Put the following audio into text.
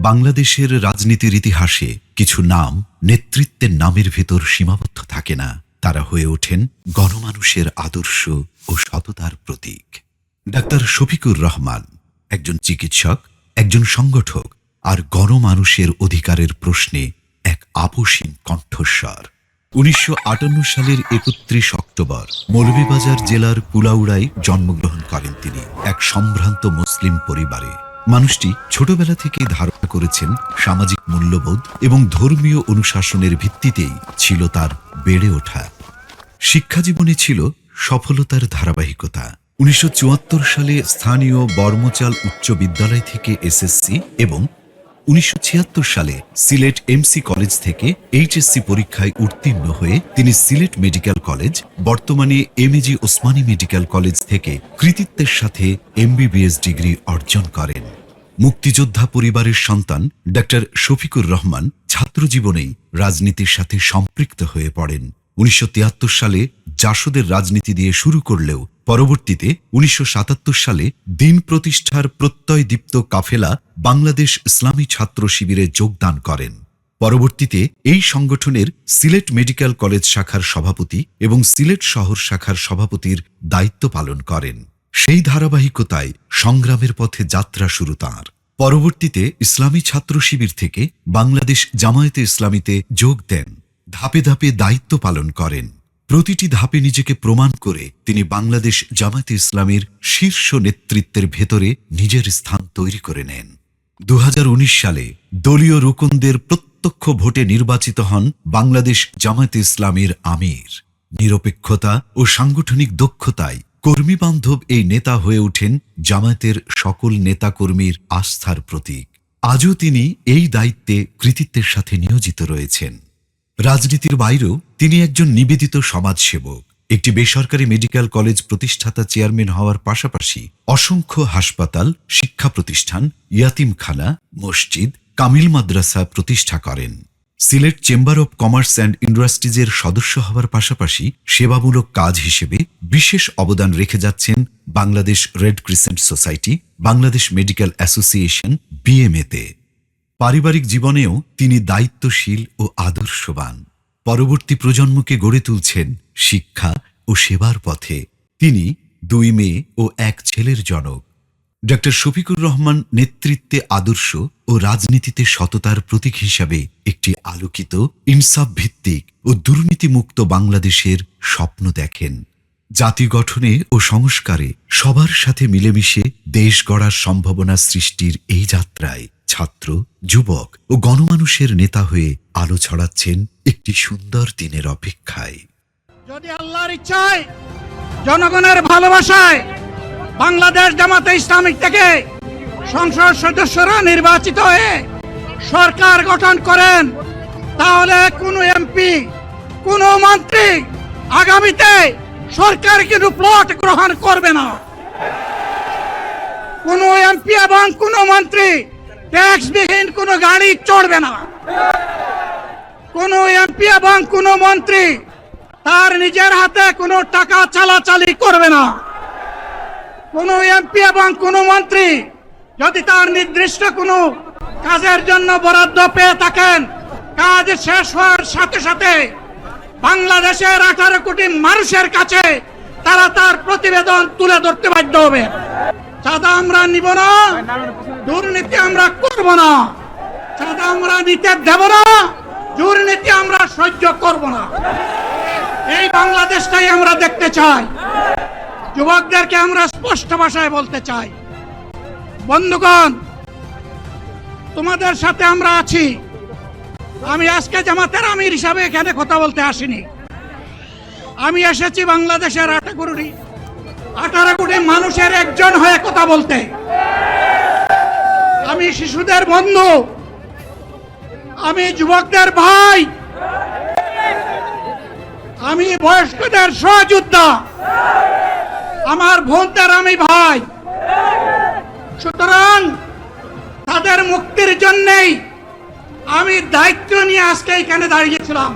বাংলাদেশের রাজনীতির ইতিহাসে কিছু নাম নেতৃত্বের নামের ভেতর সীমাবদ্ধ থাকে না, তারা হয়ে ওঠেন গণমানুষের আদর্শ ও সততার প্রতীক। ডাক্তার শফিকুর রহমান একজন চিকিৎসক, একজন সংগঠক আর গণমানুষের অধিকারের প্রশ্নে এক আপসীন কণ্ঠস্বর। ১৯৫৮ সালের ৩১ অক্টোবর মৌলভীবাজার জেলার কুলাউড়ায় জন্মগ্রহণ করেন তিনি এক সম্ভ্রান্ত মুসলিম পরিবারে। মানুষটি ছোটবেলা থেকেই ধারণা করেছেন সামাজিক মূল্যবোধ এবং ধর্মীয় অনুশাসনের ভিত্তিতেই ছিল তার বেড়ে ওঠা। শিক্ষাজীবনে ছিল সফলতার ধারাবাহিকতা। ১৯৭৪ সালে স্থানীয় বর্মচাল উচ্চ বিদ্যালয় থেকে এসএসসি এবং ১৯৭৬ সালে সিলেট এমসি কলেজ থেকে এইচএসসি পরীক্ষায় উত্তীর্ণ হয়ে তিনি সিলেট মেডিকেল কলেজ, বর্তমানে এমএজি ওসমানী মেডিকেল কলেজ থেকে কৃতিত্বের সাথে এমবিবিএস ডিগ্রি অর্জন করেন। মুক্তিযোদ্ধা পরিবারের সন্তান ডাক্তার শফিকুর রহমান ছাত্রজীবনেই রাজনীতির সাথে সম্পৃক্ত হয়ে পড়েন। ১৯৭৩ সালে জাসদের রাজনীতি দিয়ে শুরু করলেও পরবর্তীতে ১৯৭৭ সালে দিন প্রতিষ্ঠার প্রত্যয়দীপ্ত কাফেলা বাংলাদেশ ইসলামী ছাত্র শিবিরে যোগদান করেন। পরবর্তীতে এই সংগঠনের সিলেট মেডিকেল কলেজ শাখার সভাপতি এবং সিলেট শহর শাখার সভাপতির দায়িত্ব পালন করেন। সেই ধারাবাহিকতায় সংগ্রামের পথে যাত্রা শুরু তাঁর। পরবর্তীতে ইসলামী ছাত্র শিবির থেকে বাংলাদেশ জামায়াতে ইসলামীতে যোগ দেন। ধাপে ধাপে দায়িত্ব পালন করেন। প্রতিটি ধাপে নিজেকে প্রমাণ করে তিনি বাংলাদেশ জামায়াতে ইসলামীর শীর্ষ নেতৃত্বের ভেতরে নিজের স্থান তৈরি করে নেন। ২০১৯ সালে দলীয় রুকনদের প্রত্যক্ষ ভোটে নির্বাচিত হন বাংলাদেশ জামায়াতে ইসলামীর আমির। নিরপেক্ষতা ও সাংগঠনিক দক্ষতায় কর্মীবান্ধব এই নেতা হয়ে ওঠেন জামায়াতের সকল নেতাকর্মীর আস্থার প্রতীক। আজও তিনি এই দায়িত্বে কৃতিত্বের সাথে নিয়োজিত রয়েছেন। রাজনীতির বাইরেও তিনি একজন নিবেদিত সমাজসেবক। একটি বেসরকারি মেডিকেল কলেজ প্রতিষ্ঠাতা চেয়ারম্যান হওয়ার পাশাপাশি অসংখ্য হাসপাতাল, শিক্ষা প্রতিষ্ঠান, ইয়াতিমখানা, মসজিদ, কামিল মাদ্রাসা প্রতিষ্ঠা করেন। Sylhet chamber of commerce and ইন্ডাস্ট্রিজের সদস্য হওয়ার পাশাপাশি সেবামূলক কাজ হিসেবে বিশেষ অবদান রেখে যাচ্ছেন Bangladesh red crescent society, Bangladesh medical association BMA-তে। পারিবারিক জীবনেও তিনি দায়িত্বশীল ও আদর্শবান। পরবর্তী প্রজন্মকে গড়ে তুলছেন শিক্ষা ও সেবার পথে। তিনি 2 মেয়ে ও 1 ছেলের জনক। ডাক্তার শফিকুর রহমান নেতৃত্বে আদর্শ ও রাজনীতিতে সততার প্রতীক হিসাবে একটি আলোকিত, ইনসাফ ভিত্তিক ও দুর্নীতিমুক্ত বাংলাদেশের স্বপ্ন দেখেন। জাতি গঠনে ও সংস্কারে সবার সাথে মিলেমিশে দেশ গড়ার সম্ভাবনা সৃষ্টির এই যাত্রায় ছাত্র, যুবক ও গণমানুষের নেতা হয়ে আলো ছড়াচ্ছেন একটি সুন্দর দিনের অপেক্ষায়। যদি আল্লাহর ইচ্ছায়, জনগণের ভালোবাসায় বাংলাদেশ জামাতে ইসলামী থেকে সংসদ সদস্যরা নির্বাচিত হয়ে সরকার গঠন করেন, তাহলে কোনো এমপি, কোনো মন্ত্রী আগামীতে সরকার কিন্তু প্লট গ্রহণ করবে না। কোনো এমপি এবং কোনো মন্ত্রী ট্যাক্সবিহীন কোনো গাড়ি চড়বে না। কোনো এমপি এবং কোনো মন্ত্রী তার নিজের হাতে কোনো টাকা চালাচালি করবে না। কোনো এমপি এবং কোনো মন্ত্রী যদি তার নির্দিষ্ট কোনো কাজের জন্য বরাদ্দ পেয়ে থাকেন, কাজ শেষ হওয়ার সাথে সাথে বাংলাদেশের 18 কোটি মানুষের কাছে তারা তার প্রতিবেদন তুলে ধরতে বাধ্য হবে। চাঁদা আমরা নিব না, দুর্নীতি আমরা করব না। চাঁদা আমরা নিতে দেব না, দুর্নীতি আমরা সহ্য করব না। এই বাংলাদেশটাই আমরা দেখতে চাই। যুবকদেরকে আমরা স্পষ্ট ভাষায় বলতে চাই, বন্ধুগণ, তোমাদের সাথে আমরা আছি। আমি আজকে জামাতের আমির হিসাবে এখানে কথা বলতে আসিনি। আমি এসেছি বাংলাদেশের 18 কোটি মানুষের একজন হয়ে কথা বলতে। আমি শিশুদের বন্ধু, আমি যুবকদের ভাই, আমি বয়স্কদের সহযোদ্ধা, আমার বোনদের আমি ভাই। সুতরাং তাদের মুক্তির জন্যই আমি দায়িত্ব নিয়ে আজকে এখানে দাঁড়িয়েছিলাম।